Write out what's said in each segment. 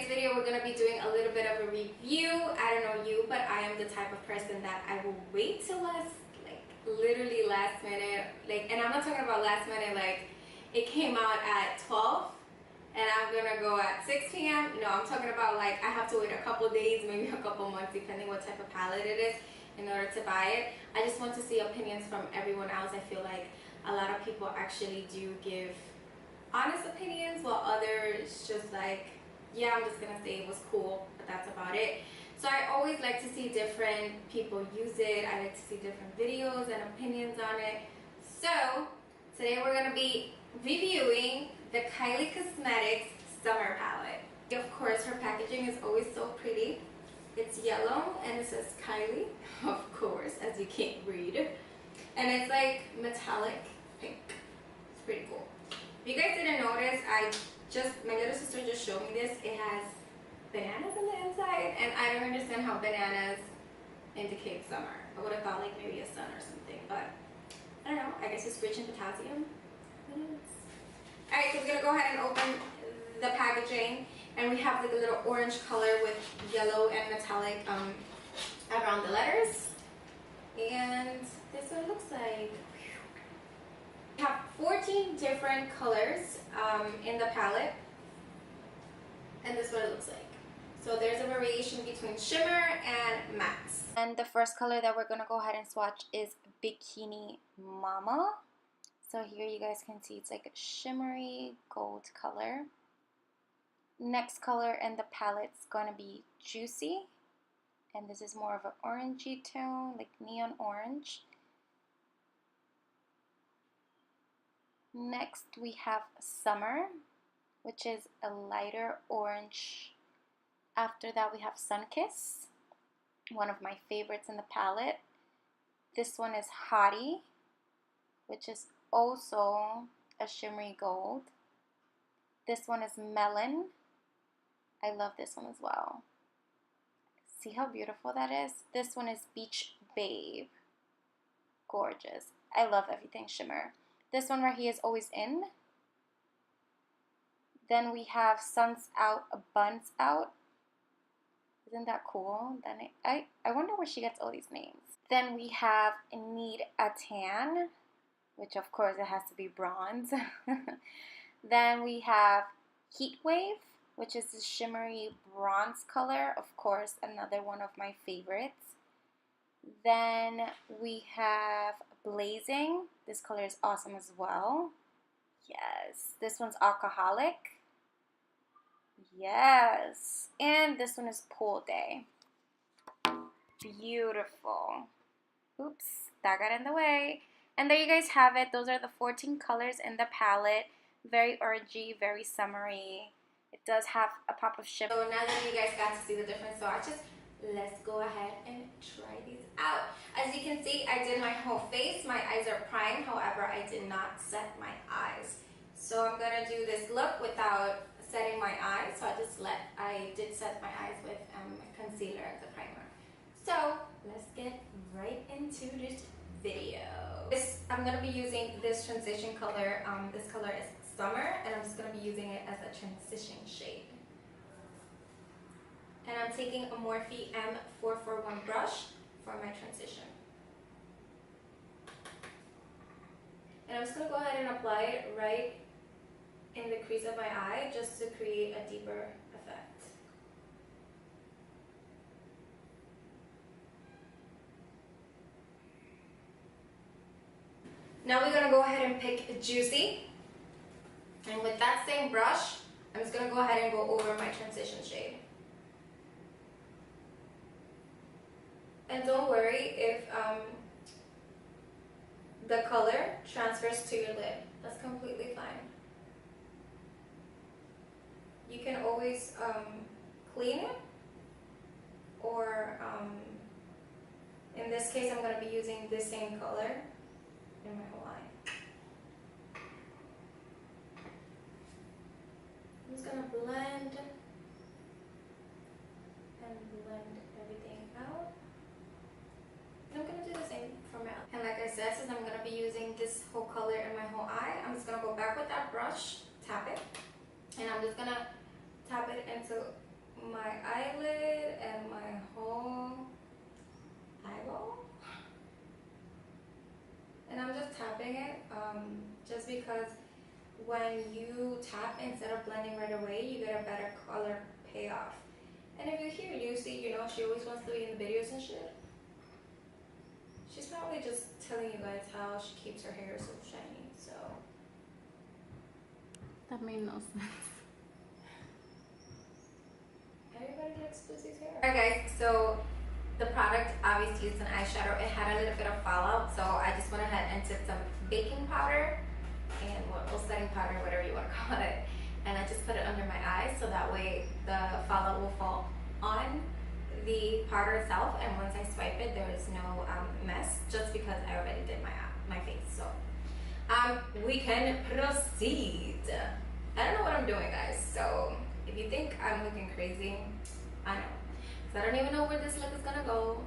today's video, we're going to be doing a little bit of a review. I don't know you, but I am the type of person that I will wait till literally last minute. And I'm not talking about last minute, like it came out at 12 and I'm going to go at 6 p.m. No, I'm talking about like I have to wait a couple days, maybe a couple months, depending what type of palette it is, in order to buy it. I just want to see opinions from everyone else. I feel like a lot of people actually do give honest opinions, while others just like, yeah, I'm just gonna say it was cool, but that's about it. So I always like to see different people use it. I like to see different videos and opinions on it. So today we're gonna be reviewing the Kylie Cosmetics Summer Palette. Of course, her packaging is always so pretty. It's yellow and it says Kylie, of course, as you can't read. And it's like metallic pink. It's pretty cool. If you guys didn't notice, my little sister just showed me this. It has bananas on the inside, and I don't understand how bananas indicate summer. I would have thought like maybe a sun or something, but I don't know. I guess it's rich in potassium. Alright, so we're gonna go ahead and open the packaging, and we have like a little orange color with yellow and metallic around the letters. And this is what it looks like. We have 14 different colors in the palette, and this is what it looks like. So there's a variation between shimmer and mattes. And the first color that we're gonna go ahead and swatch is Bikini Mama. So here you guys can see it's like a shimmery gold color. Next color in the palette is gonna be Juicy, and this is more of an orangey tone, like neon orange. Next we have Summer, which is a lighter orange. After that we have Sunkiss, one of my favorites in the palette. This one is Hottie, which is also a shimmery gold. This one is Melon. I love this one as well. See how beautiful that is? This one is Beach Babe. Gorgeous. I love everything shimmer. This one right here is Always In. Then we have Suns Out, Buns Out. Isn't that cool? Then I wonder where she gets all these names. Then we have Need a Tan, which of course it has to be bronze. Then we have Heat Wave, which is a shimmery bronze color. Of course, another one of my favorites. Then we have Blazing. This color is awesome as well. Yes. This one's Alcoholic. Yes. And this one is Pool Day. Beautiful. Oops, that got in the way. And there you guys have it. Those are the 14 colors in the palette. Very orangey, very summery. It does have a pop of shimmer. So now that you guys got to see the different swatches, let's go ahead and try these out. As you can see, I did my whole face. My eyes are primed. However, I did not set my eyes. So I'm going to do this look without setting my eyes. So I did set my eyes with concealer and the primer. So let's get right into this video. I'm going to be using this transition color. This color is Summer, and I'm just going to be using it as a transition shade. And I'm taking a Morphe M441 brush for my transition. And I'm just going to go ahead and apply it right in the crease of my eye just to create a deeper effect. Now we're going to go ahead and pick Juicy. And with that same brush, I'm just going to go ahead and go over my transition shade. And don't worry if the color transfers to your lid. That's completely fine. You can always clean it, or in this case I'm going to be using this same color in my whole eye. I'm just going to blend everything out. And I'm going to do the same for my eye. And like I said, since I'm going to be using this whole color in my whole eye, I'm just going to go back with that brush, tap it, and I'm just going to tap it into my eyelid and my whole eyeball. And I'm just tapping it, just because when you tap instead of blending right away, you get a better color payoff. And if you hear Lucy, you know, she always wants to be in the videos and shit. She's probably just telling you guys how she keeps her hair so shiny, so. That made no sense. Everybody likes Lucy's hair. Alright guys, so the product obviously is an eyeshadow. It had a little bit of fallout, so I just went ahead and took some baking powder and setting powder, whatever you want to call it, and I just put it under my eyes so that way the fallout will fall on the powder itself, and once I swipe it there is no mess, just because I already did my face. So we can proceed. I don't know what I'm doing, guys, so if you think I'm looking crazy, I know, because I don't even know where this look is gonna go.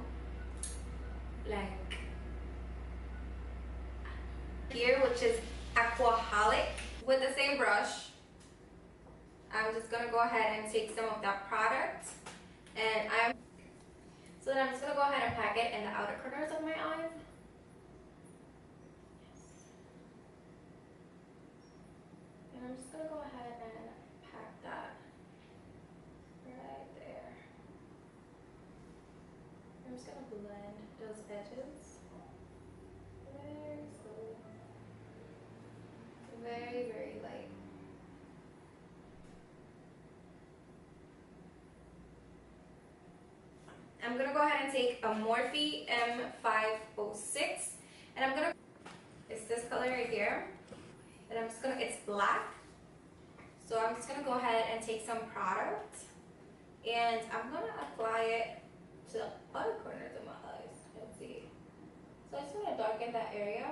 Like here, which is Aquaholic, with the same brush, I'm just gonna go ahead and take some of that product, and I'm just gonna go ahead and pack it in the outer corners of my eyes. And I'm just gonna go ahead and pack that right there. I'm just gonna blend those edges very slowly, very, very light. I'm gonna go ahead and take a Morphe M506, and I'm gonna, it's this color right here, and I'm just gonna, it's black, so I'm just gonna go ahead and take some product, and I'm gonna apply it to the other corners of my eyes. Let's see. So I just wanna darken that area.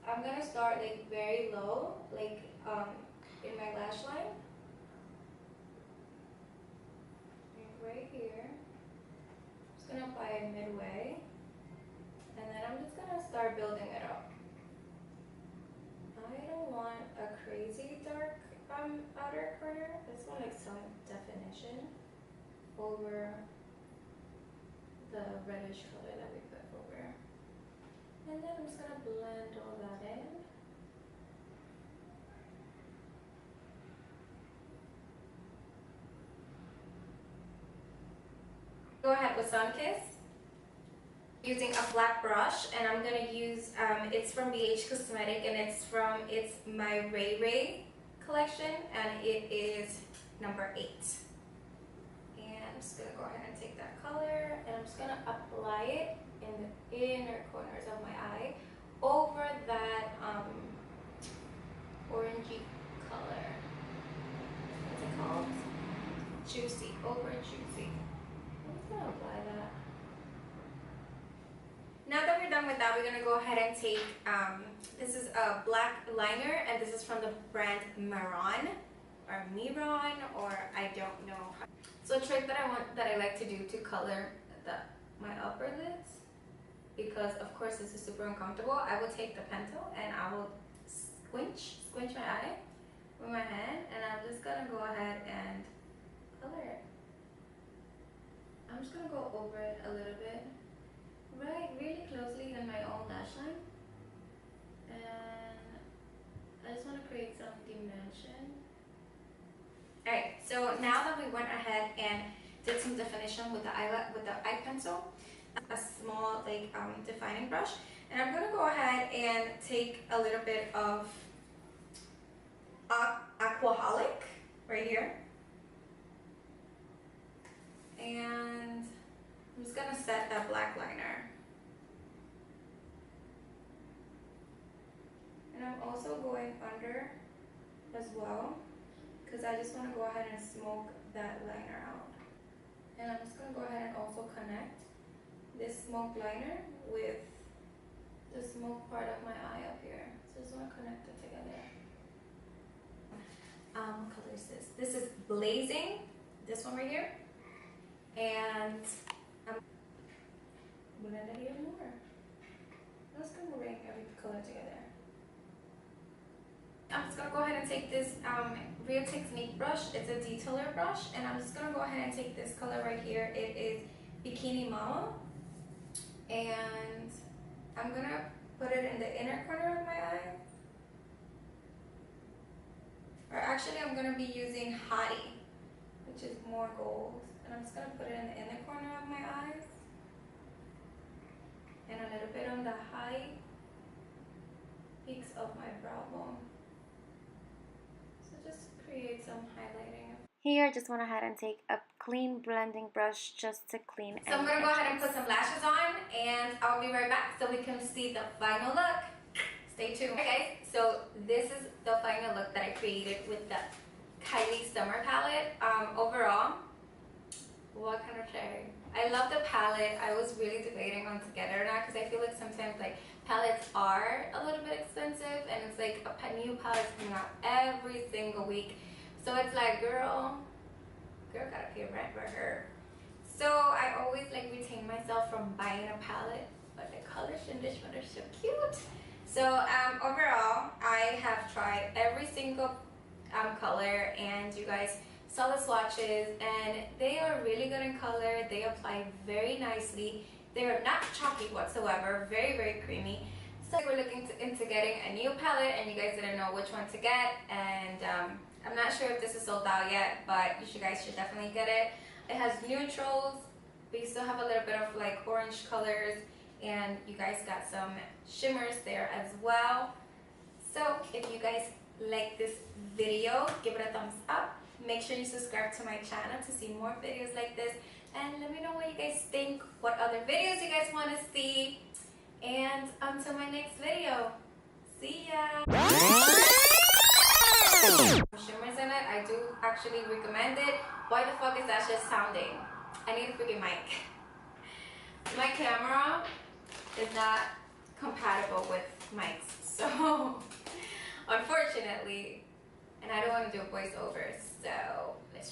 I'm gonna start like very low, like in my lash line, right here. Gonna apply it midway, and then I'm just gonna start building it up. I don't want a crazy dark outer corner. I just want like some definition over the reddish color that we put over. And then I'm just gonna blend all that in. Go ahead with Sunkiss. Using a flat brush, and I'm gonna use it's from BH Cosmetic, and it's my Ray Ray collection, and it is number 8. And I'm just gonna go ahead and take that color, and I'm just gonna apply it in the inner corners of my eye over that orangey color. What's it called? Juicy, over juicy. I'm just gonna apply that. Now that we're done with that, we're gonna go ahead and take, this is a black liner, and this is from the brand Miron, or Miron, or I don't know. So a trick that I like to do to color my upper lids, because of course this is super uncomfortable, I will take the pencil and I will squinch my eye with my hand, and I'm just gonna go ahead and color it. I'm just gonna go over it a little bit. Right, really closely in my own lash line, and I just want to create some dimension. Alright, so now that we went ahead and did some definition with the eye pencil, a small like defining brush, and I'm gonna go ahead and take a little bit of Aquaholic right here, and I'm just gonna set that black liner. And I'm also going under as well, because I just want to go ahead and smoke that liner out. And I'm just going to go ahead and also connect this smoke liner with the smoke part of my eye up here. So I just want to connect it together. What color is this? This is Blazing, this one right here. And I'm blend it even more. I'm just going to bring every color together. I'm just gonna go ahead and take this Real Technique brush. It's a detailer brush, and I'm just gonna go ahead and take this color right here. It is Bikini Mama, and I'm gonna put it in the inner corner of my eye. Or actually, I'm gonna be using Hottie, which is more gold, and I'm just gonna put it in the inner corner of my eyes, and a little bit on the high peaks of my brow bone. So just create some highlighting. Here, I just went ahead and take a clean blending brush just to clean. So I'm gonna go ahead and put some lashes on, and I'll be right back so we can see the final look. Stay tuned. Okay, guys, so this is the final look that I created with the Kylie Summer palette. Overall, what kind of shade? I love the palette. I was really debating on to get it or not because I feel like sometimes like palettes are a little bit expensive, and it's like a new palette coming out every single week. So it's like, girl gotta pay rent for her. So I always like retain myself from buying a palette, but the colors in this one are so cute. So overall, I have tried every single color, and you guys saw the swatches, and they are really good in color. They apply very nicely. They are not chalky whatsoever, very, very creamy. So we're looking into getting a new palette, and you guys didn't know which one to get, and I'm not sure if this is sold out yet, but you guys should definitely get it. It has neutrals, but you still have a little bit of like orange colors, and you guys got some shimmers there as well. So if you guys like this video, give it a thumbs up. Make sure you subscribe to my channel to see more videos like this, and let me know what you guys think, what other videos you guys want to see, and until my next video, see ya. Shimmers in it, I do actually recommend it. Why the fuck is that just sounding? I need a freaking mic. My camera is not compatible with mics, so unfortunately, and I don't want to do a voiceover, so let's